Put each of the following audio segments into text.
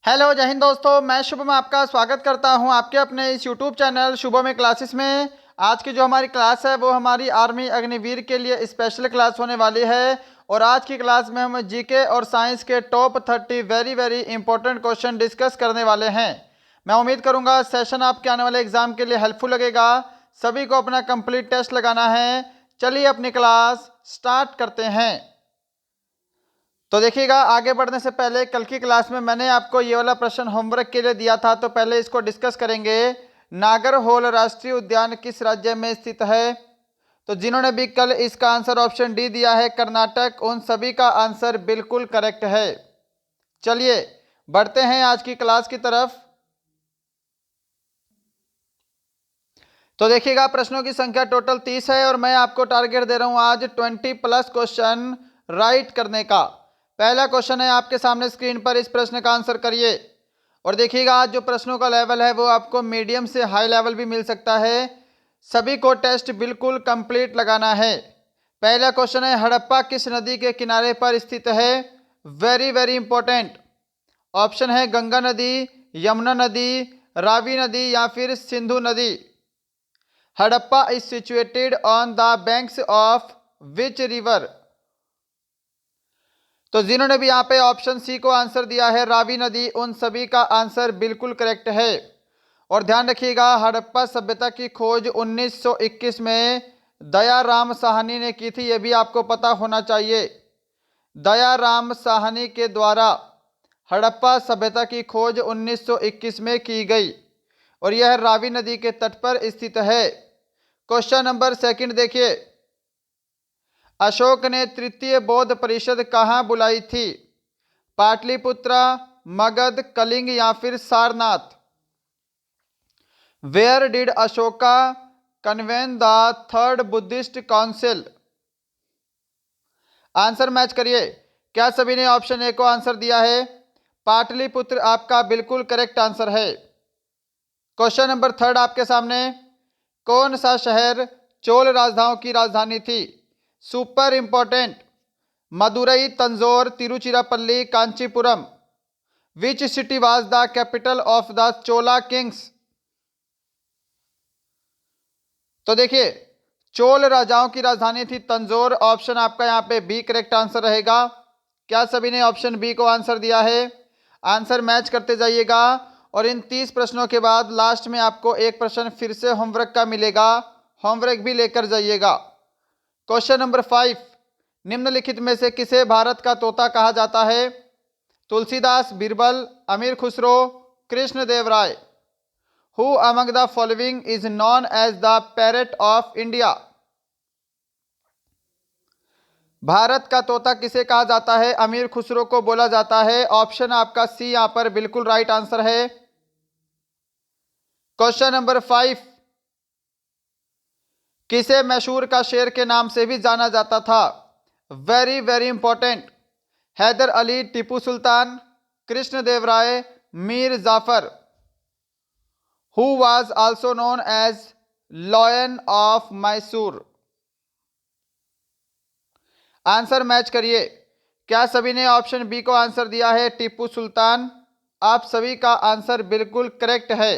Hello जय हिंद दोस्तों, मैं शुभम आपका स्वागत करता हूं आपके अपने इस यूट्यूब चैनल शुभम में क्लासेस में। आज की जो हमारी क्लास है वो हमारी आर्मी अग्निवीर के लिए स्पेशल क्लास होने वाली है। और आज की क्लास में हम जीके और साइंस के top 30 very very important question discuss करने वाले हैं। मैं उम्मीद करूंगा सेशन आपके आने वाले एग्जाम के लिए हेल्पफुल लगेगा। सभी को अपना कंप्लीट टेस्ट लगाना है। चलिए अपनी क्लास स्टार्ट करते हैं। तो देखिएगा, आगे बढ़ने से पहले कल की क्लास में मैंने आपको ये वाला प्रश्न होमवर्क के लिए दिया था, तो पहले इसको डिस्कस करेंगे। नागरहोल राष्ट्रीय उद्यान किस राज्य में स्थित है? तो जिन्होंने भी कल इसका आंसर ऑप्शन डी दिया है कर्नाटक, उन सभी का आंसर बिल्कुल करेक्ट है। चलिए बढ़ते हैं आज की क्लास की तरफ। तो देखिएगा, प्रश्नों की संख्या टोटल 30 है और मैं आपको टारगेट दे रहा हूं आज 20+ क्वेश्चन राइट करने का। पहला क्वेश्चन है आपके सामने स्क्रीन पर, इस प्रश्न का आंसर करिए। और देखिएगा, आज जो प्रश्नों का लेवल है वो आपको मीडियम से हाई लेवल भी मिल सकता है। सभी को टेस्ट बिल्कुल कंप्लीट लगाना है। पहला क्वेश्चन है, हड़प्पा किस नदी के किनारे पर स्थित है? Very very important. ऑप्शन है गंगा नदी, यमुना नदी, रावी नदी या फिर सिंधु नदी। Harappa is situated on the banks of which river? तो जिन्होंने भी यहाँ पे ऑप्शन सी को आंसर दिया है रावी नदी, उन सभी का आंसर बिल्कुल करेक्ट है। और ध्यान रखिएगा, हड़प्पा सभ्यता की खोज 1921 में दयाराम साहनी ने की थी, यह भी आपको पता होना चाहिए। दयाराम साहनी के द्वारा हड़प्पा सभ्यता की खोज 1921 में की गई और यह रावी नदी के तट पर स्थित है। क्वेश्चन नंबर सेकंड देखिए, अशोक ने तृतीय बौद्ध परिषद कहाँ बुलाई थी? पाटलिपुत्रा, मगध, कलिंग या फिर Sarnath? Where did Ashoka convene the third Buddhist council? Answer match करिए। क्या सभी ने ऑप्शन ए को आंसर दिया है? पाटलिपुत्र आपका बिल्कुल करेक्ट आंसर है। क्वेश्चन नंबर थर्ड आपके सामने, कौन सा शहर चोल राजधानियों की राजधानी थी? Super important. Madurai, Tanjore, Tiruchirappalli, Kanchipuram. Which city was the capital of the Chola Kings? तो देखिए, चोल राजाओं की राजधानी थी तंजौर। ऑप्शन आपका यहाँ पे बी करेक्ट आंसर रहेगा। क्या सभी ने ऑप्शन बी को आंसर दिया है? आंसर मैच करते जाइएगा। और इन 30 प्रश्नों के बाद लास्ट में आपको एक प्रश्न फिर से होमवर्क का मिलेगा, होमवर्क भी लेकर जाइएगा। क्वेश्चन नंबर 5, निम्नलिखित में से किसे भारत का तोता कहा जाता है? तुलसीदास, बीरबल, अमीर खुसरो, कृष्ण देव राय। Who among the following is known as the parrot of India? Bharat का तोता किसे कहा जाता है? अमीर खुसरो को बोला जाता है। ऑप्शन आपका सी यहां पर बिल्कुल राइट आंसर है। क्वेश्चन नंबर 5, किसे मैसूर का शेर के नाम से भी जाना जाता था? Very very important. Haidar Ali, Tipu Sultan, Krishna Deva Raya, Mir Jafar. Who was also known as Lion of Mysore? Answer match करिए। क्या सभी ने ऑप्शन बी को आंसर दिया है? टीपू सुल्तान। आप सभी का आंसर बिल्कुल करेक्ट है।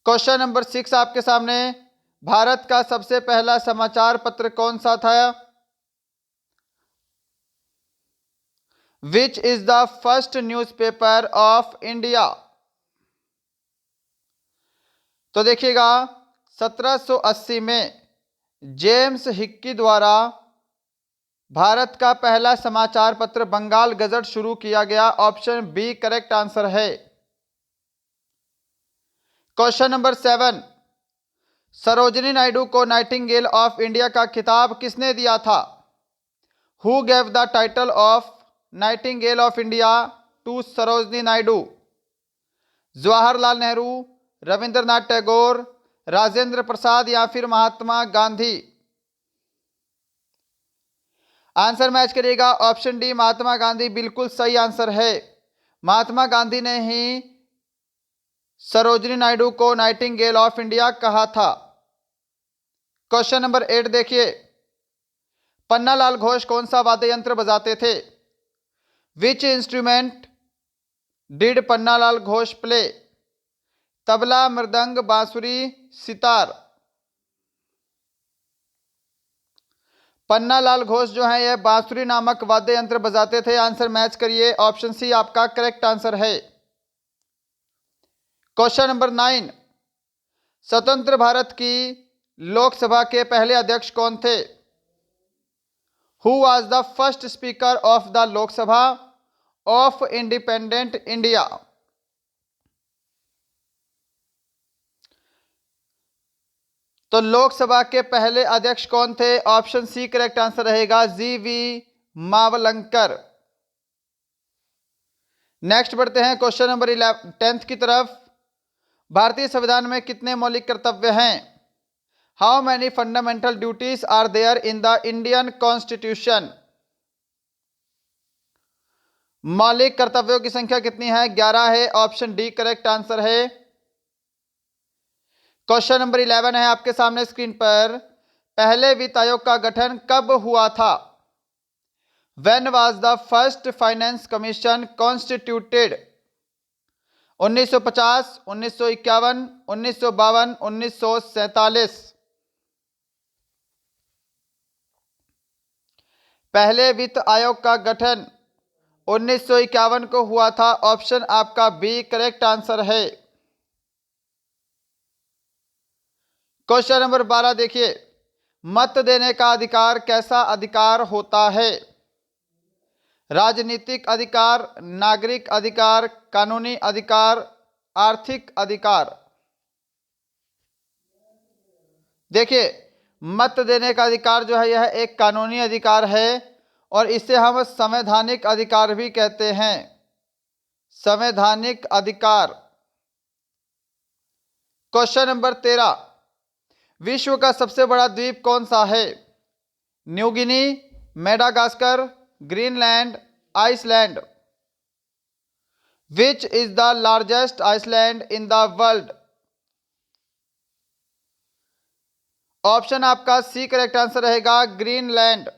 क्वेश्चन नंबर 6 आपके सामने, भारत का सबसे पहला समाचार पत्र कौन सा था? विच is the first newspaper of India? तो देखिएगा, 1780 में जेम्स हिक्की द्वारा भारत का पहला समाचार पत्र बंगाल गजट शुरू किया गया। ऑप्शन बी करेक्ट आंसर है। क्वेश्चन नंबर 7, सरोजिनी नायडू को नाइटिंगेल ऑफ इंडिया का खिताब किसने दिया था? Who gave the title of nightingale of India to Sarojini Naidu? Jawaharlal Nehru, Rabindranath Tagore, Rajendra Prasad या फिर महात्मा गांधी? आंसर मैच करिएगा। ऑप्शन डी महात्मा गांधी बिल्कुल सही आंसर है। महात्मा गांधी ने ही सरोजिनी नायडू को नाइटिंगेल ऑफ इंडिया कहा था। क्वेश्चन नंबर 8 देखिए, पन्नालाल घोष कौन सा वाद्य यंत्र बजाते थे? Which instrument did Pannalal Ghosh play tabla, मृदंग, बांसुरी, सितार? पन्नालाल घोष जो है यह बांसुरी नामक वाद्य यंत्र बजाते थे। आंसर मैच करिए, ऑप्शन सी आपका करेक्ट आंसर है। क्वेश्चन नंबर 9, स्वतंत्र भारत की लोकसभा के पहले अध्यक्ष कौन थे? Who was the first speaker of the Lok Sabha of independent India? तो लोकसभा के पहले अध्यक्ष कौन थे? ऑप्शन सी करेक्ट आंसर रहेगा, जीवी मावलंकर। नेक्स्ट बढ़ते हैं क्वेश्चन नंबर 10 की तरफ। भारतीय संविधान में कितने मौलिक कर्तव्य हैं? How many fundamental duties are there in the Indian constitution? मौलिक कर्तव्यों की संख्या कितनी है? 11 है। ऑप्शन डी करेक्ट आंसर है। क्वेश्चन नंबर 11 है आपके सामने स्क्रीन पर। पहले वित्त आयोग का गठन कब हुआ था? When was the first finance commission constituted? 1950, 1951, 1952, 1947? पहले वित्त आयोग का गठन 1951 को हुआ था। ऑप्शन आपका बी करेक्ट आंसर है। क्वेश्चन नंबर 12 देखिए, मत देने का अधिकार कैसा अधिकार होता है? राजनीतिक अधिकार, नागरिक अधिकार, कानूनी अधिकार, आर्थिक अधिकार? देखिए, मत देने का अधिकार जो है यह एक कानूनी अधिकार है और इसे हम संवैधानिक अधिकार भी कहते हैं। संवैधानिक अधिकार। क्वेश्चन नंबर 13, विश्व का सबसे बड़ा द्वीप कौन सा है? New Guinea, Madagascar, Greenland, Iceland? Which is the largest island in the world? Option आपका सी करेक्ट आंसर रहेगा, ग्रीनलैंड।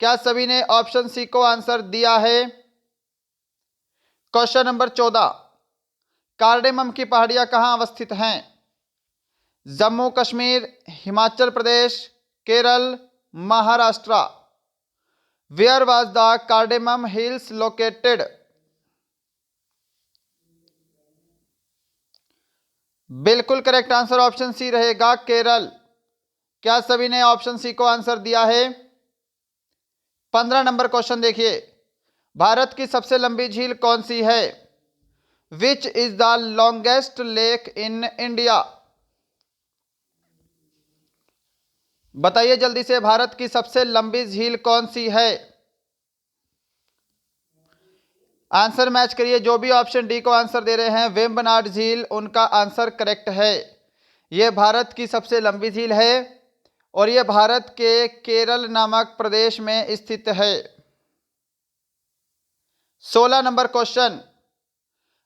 क्या सभी ने ऑप्शन सी को आंसर दिया है? क्वेश्चन नंबर 14, कार्डेमम की पहाड़ियां कहां अवस्थित हैं? Jammu Kashmir, Himachal Pradesh, Kerala, Maharashtra? Where was the cardamom hills located? बिल्कुल करेक्ट आंसर ऑप्शन सी रहेगा, केरल। क्या सभी ने ऑप्शन सी को आंसर दिया है? 15 नंबर क्वेश्चन देखिए, भारत की सबसे लंबी झील कौन सी है? विच is the longest lake in India? बताइए जल्दी से, भारत की सबसे लंबी झील कौन सी है? आंसर मैच करिए। जो भी ऑप्शन डी को आंसर दे रहे हैं, वेम्बनाड झील उनका आंसर करेक्ट है। यह भारत की सबसे लंबी झील है और यह भारत के केरल नामक प्रदेश में स्थित है। 16 नंबर क्वेश्चन,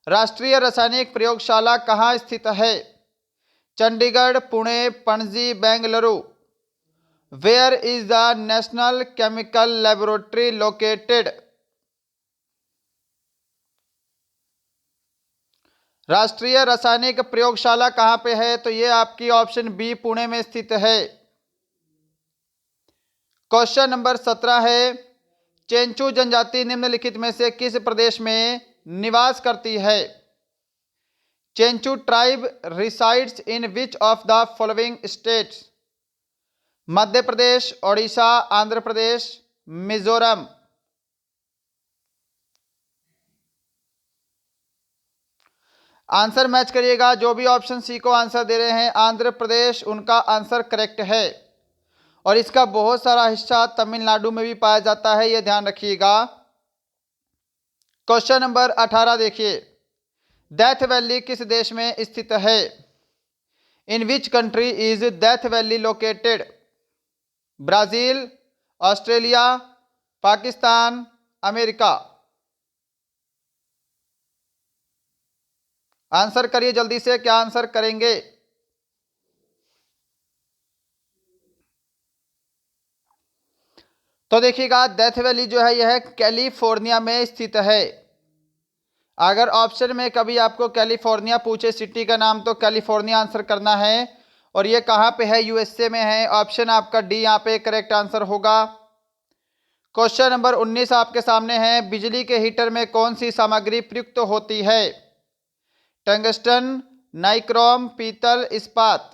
राष्ट्रीय रासायनिक प्रयोगशाला कहाँ स्थित है? Chandigarh, Pune, Panaji, Bengaluru? Where is the national chemical laboratory located? राष्ट्रीय रासायनिक प्रयोगशाला कहां पे है? तो ये आपकी ऑप्शन बी पुणे में स्थित है। क्वेश्चन नंबर 17 है, चेंचू जनजाति निम्नलिखित में से किस प्रदेश में निवास करती है? Chenchu tribe resides in which of the following states? Madhya Pradesh, Odisha, Andhra Pradesh, Mizoram? Answer match करिएगा। जो भी ऑप्शन सी को आंसर दे रहे हैं, आंध्र प्रदेश उनका आंसर करेक्ट है और इसका बहुत सारा हिस्सा तमिलनाडु में भी पाया जाता है, यह ध्यान रखिएगा। क्वेश्चन नंबर 18 देखिए, डेथ वैली किस देश में स्थित है? In which country is death valley located? Brazil, Australia, Pakistan, America? Answer करिए जल्दी से, क्या आंसर करेंगे? तो देखिएगा, डेथ वैली जो है यह कैलिफोर्निया में स्थित है। अगर ऑप्शन में कभी आपको कैलिफोर्निया पूछे सिटी का नाम, तो कैलिफोर्निया आंसर करना है। और ये कहाँ पे है? यूएसए में है। ऑप्शन आपका डी यहाँ पे करेक्ट आंसर होगा। क्वेश्चन नंबर 19 आपके सामने है। बिजली के हीटर में कौन सी सामग्री प्रयुक्त होती है? टंगस्टन, नाइक्रोम, पीतल, इस्पात।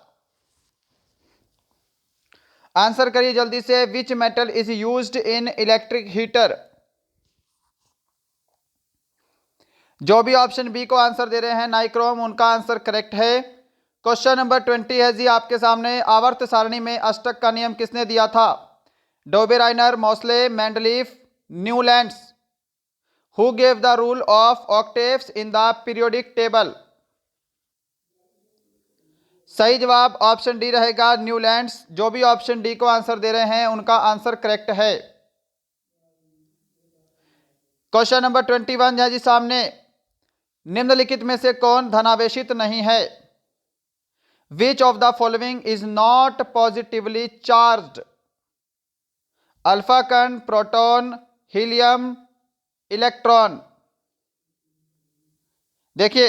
आंसर करिए जल्दी से। Which metal is used in electric heater? जो भी ऑप्शन बी को आंसर दे रहे हैं नाइक्रोम, उनका आंसर करेक्ट है। क्वेश्चन नंबर 20 है जी आपके सामने। आवर्त सारणी में अष्टक का नियम किसने दिया था? Dobereiner, Moseley, Mendeleev, Newlands. Who gave the rule of octaves in the periodic table? सही जवाब ऑप्शन डी रहेगा, न्यूलैंड्स। जो भी ऑप्शन डी को आंसर दे रहे हैं उनका आंसर करेक्ट है। क्वेश्चन नंबर 21 है जी सामने। निम्नलिखित में से कौन धनावेशित नहीं है? Which of the following is not positively charged? Alpha कण, प्रोटॉन, हीलियम, इलेक्ट्रॉन। देखिए,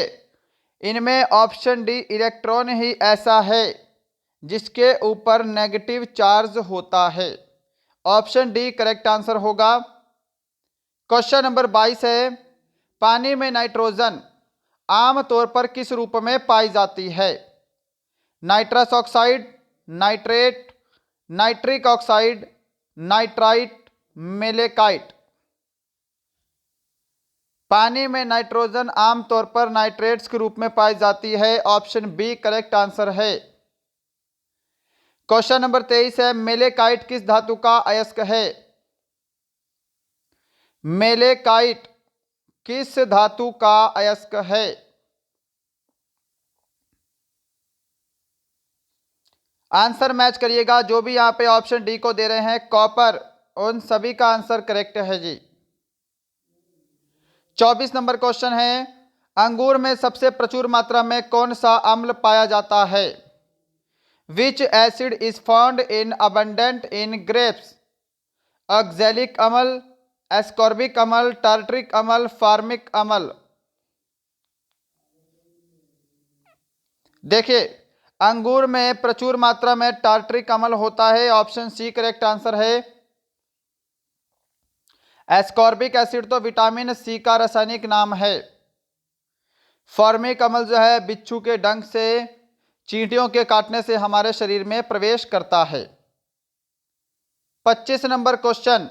इनमें ऑप्शन डी इलेक्ट्रॉन ही ऐसा है जिसके ऊपर नेगेटिव चार्ज होता है। ऑप्शन डी करेक्ट आंसर होगा। क्वेश्चन नंबर 22 है। पानी में नाइट्रोजन आमतौर पर किस रूप में पाई जाती है? Nitrous oxide, nitrate, nitric oxide, nitrite, malachite. पानी में नाइट्रोजन आमतौर पर नाइट्रेट्स के रूप में पाई जाती है। ऑप्शन बी करेक्ट आंसर है। क्वेश्चन नंबर 23 है। मेलेकाइट किस धातु का अयस्क है? मेलेकाइट किस धातु का अयस्क है? आंसर मैच करिएगा। जो भी यहां पे ऑप्शन डी को दे रहे हैं कॉपर, उन सभी का आंसर करेक्ट है जी। 24 नंबर क्वेश्चन है। अंगूर में सबसे प्रचुर मात्रा में कौन सा अम्ल पाया जाता है? विच acid is found in abundant in grapes? Oxalic अम्ल, एस्कॉर्बिक अम्ल, टार्ट्रिक अम्ल, फार्मिक अम्ल। देखिए, अंगूर में प्रचुर मात्रा में टार्ट्रिक अम्ल होता है। ऑप्शन सी करेक्ट आंसर है। एस्कॉर्बिक एसिड तो विटामिन सी का रासायनिक नाम है। फॉर्मिक अम्ल जो है बिच्छू के डंक से, चींटियों के काटने से हमारे शरीर में प्रवेश करता है। 25 नंबर क्वेश्चन।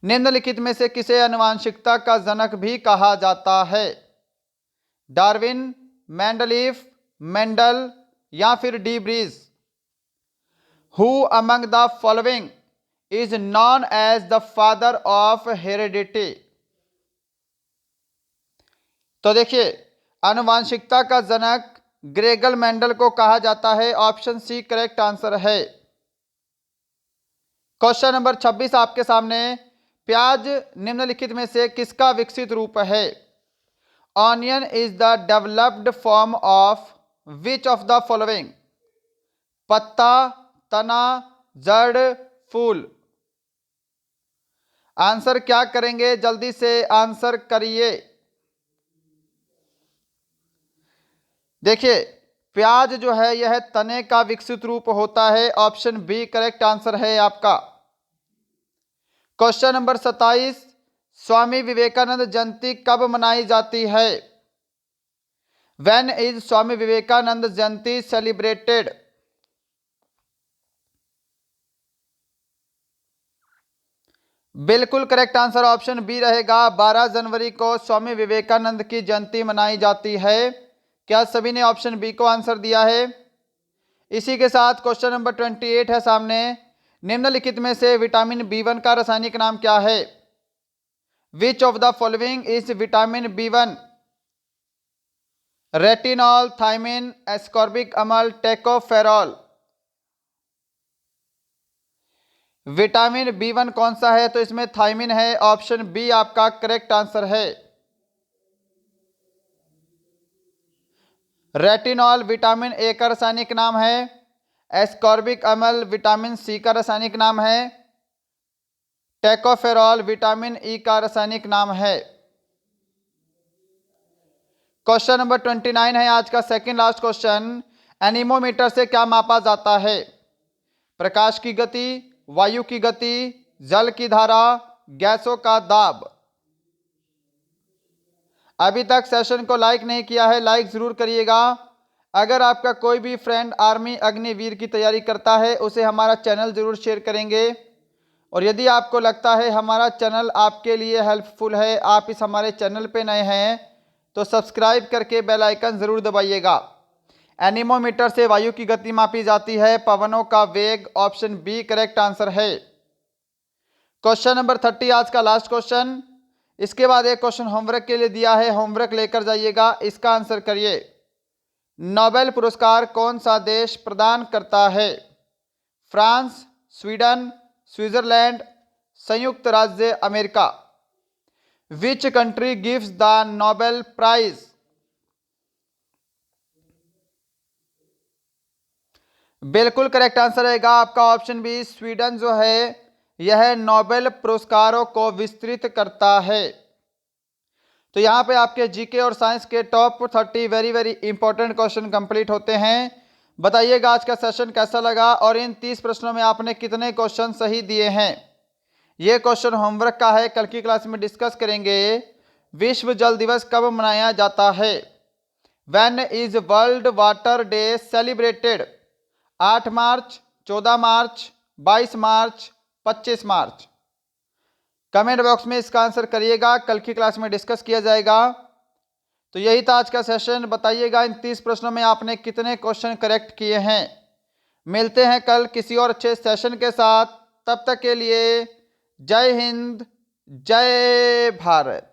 निम्नलिखित में से किसे आनुवांशिकता का जनक भी कहा जाता है? डार्विन, मेंडलीफ, मेंडल या फिर de Vries. Who among the following is known as the father of heredity? तो देखिए, आनुवांशिकता का जनक ग्रेगल मेंडल को कहा जाता है। ऑप्शन सी करेक्ट आंसर है। क्वेश्चन नंबर 26 आपके सामने। प्याज निम्नलिखित में से किसका विकसित रूप है? Onion is the developed form of which of the following? पत्ता, तना, जड़, फूल। आंसर क्या करेंगे? जल्दी से आंसर करिए। देखिए, प्याज जो है यह तने का विकसित रूप होता है। ऑप्शन बी करेक्ट आंसर है आपका। Question number 27। स्वामी विवेकानंद जयंती कब मनाई जाती है? When is Swami Vivekananda Jayanti celebrated? बिल्कुल करेक्ट आंसर ऑप्शन बी रहेगा। 12 जनवरी को स्वामी विवेकानंद की जयंती मनाई जाती है। क्या सभी ने ऑप्शन बी को आंसर दिया है? इसी के साथ क्वेश्चन नंबर 28 है सामने। निम्नलिखित में से विटामिन बी1 का रासायनिक नाम क्या है? Which of the following is vitamin B one? Retinol, thiamine, ascorbic अम्ल, टेकोफेरॉल। विटामिन बी1 कौन सा है? तो इसमें थायमिन है। ऑप्शन बी आपका करेक्ट आंसर है। रेटिनॉल विटामिन ए का रासायनिक नाम है। एस्कॉर्बिक अम्ल विटामिन सी का रासायनिक नाम है। टेकोफेरॉल विटामिन ई का रासायनिक नाम है। क्वेश्चन नंबर 29 है आज का सेकंड लास्ट क्वेश्चन। एनीमोमीटर से क्या मापा जाता है? प्रकाश की गति, वायु की गति, जल की धारा, गैसों का दाब। अभी तक सेशन को लाइक नहीं किया है, लाइक जरूर करिएगा। अगर आपका कोई भी फ्रेंड आर्मी अग्निवीर की तैयारी करता है उसे हमारा चैनल जरूर शेयर करेंगे। और यदि आपको लगता है हमारा चैनल आपके लिए हेल्पफुल है, आप इस हमारे चैनल पे नए हैं, तो सब्सक्राइब करके बेल आइकन ज़रूर दबाइएगा। एनीमोमीटर से वायु की गति मापी जाती है, पवनों का वेग। ऑप्शन बी करेक्ट आंसर है। क्वेश्चन नंबर 30 आज का लास्ट क्वेश्चन। इसके बाद एक क्वेश्चन होमवर्क के लिए दिया है, होमवर्क लेकर जाइएगा, इसका आंसर करिए। नोबेल पुरस्कार कौन सा देश प्रदान करता है? फ्रांस, स्वीडन, स्विट्जरलैंड, संयुक्त राज्य America. Which country gives the Nobel prize? बिल्कुल करेक्ट आंसर रहेगा आपका ऑप्शन बी, स्वीडन जो है यह नोबेल पुरस्कारों को विस्तृत करता है। तो यहाँ पे आपके जीके और साइंस के top 30 very very important question complete होते हैं। बताइएगा आज का सेशन कैसा लगा और इन 30 प्रश्नों में आपने कितने क्वेश्चन सही दिए हैं। ये क्वेश्चन होमवर्क का है, कल की क्लास में डिस्कस करेंगे। विश्व जल दिवस कब मनाया जाता है? When is world water day celebrated? 8 March, 14 March, 22 March, 25 March. Comment box में इसका आंसर करिएगा, कल की क्लास में डिस्कस किया जाएगा। तो यही था आज का सेशन। बताइएगा इन 30 प्रश्नों में आपने कितने क्वेश्चन करेक्ट किए हैं। मिलते हैं कल किसी और अच्छे सेशन के साथ। तब तक के लिए जय हिंद, जय भारत।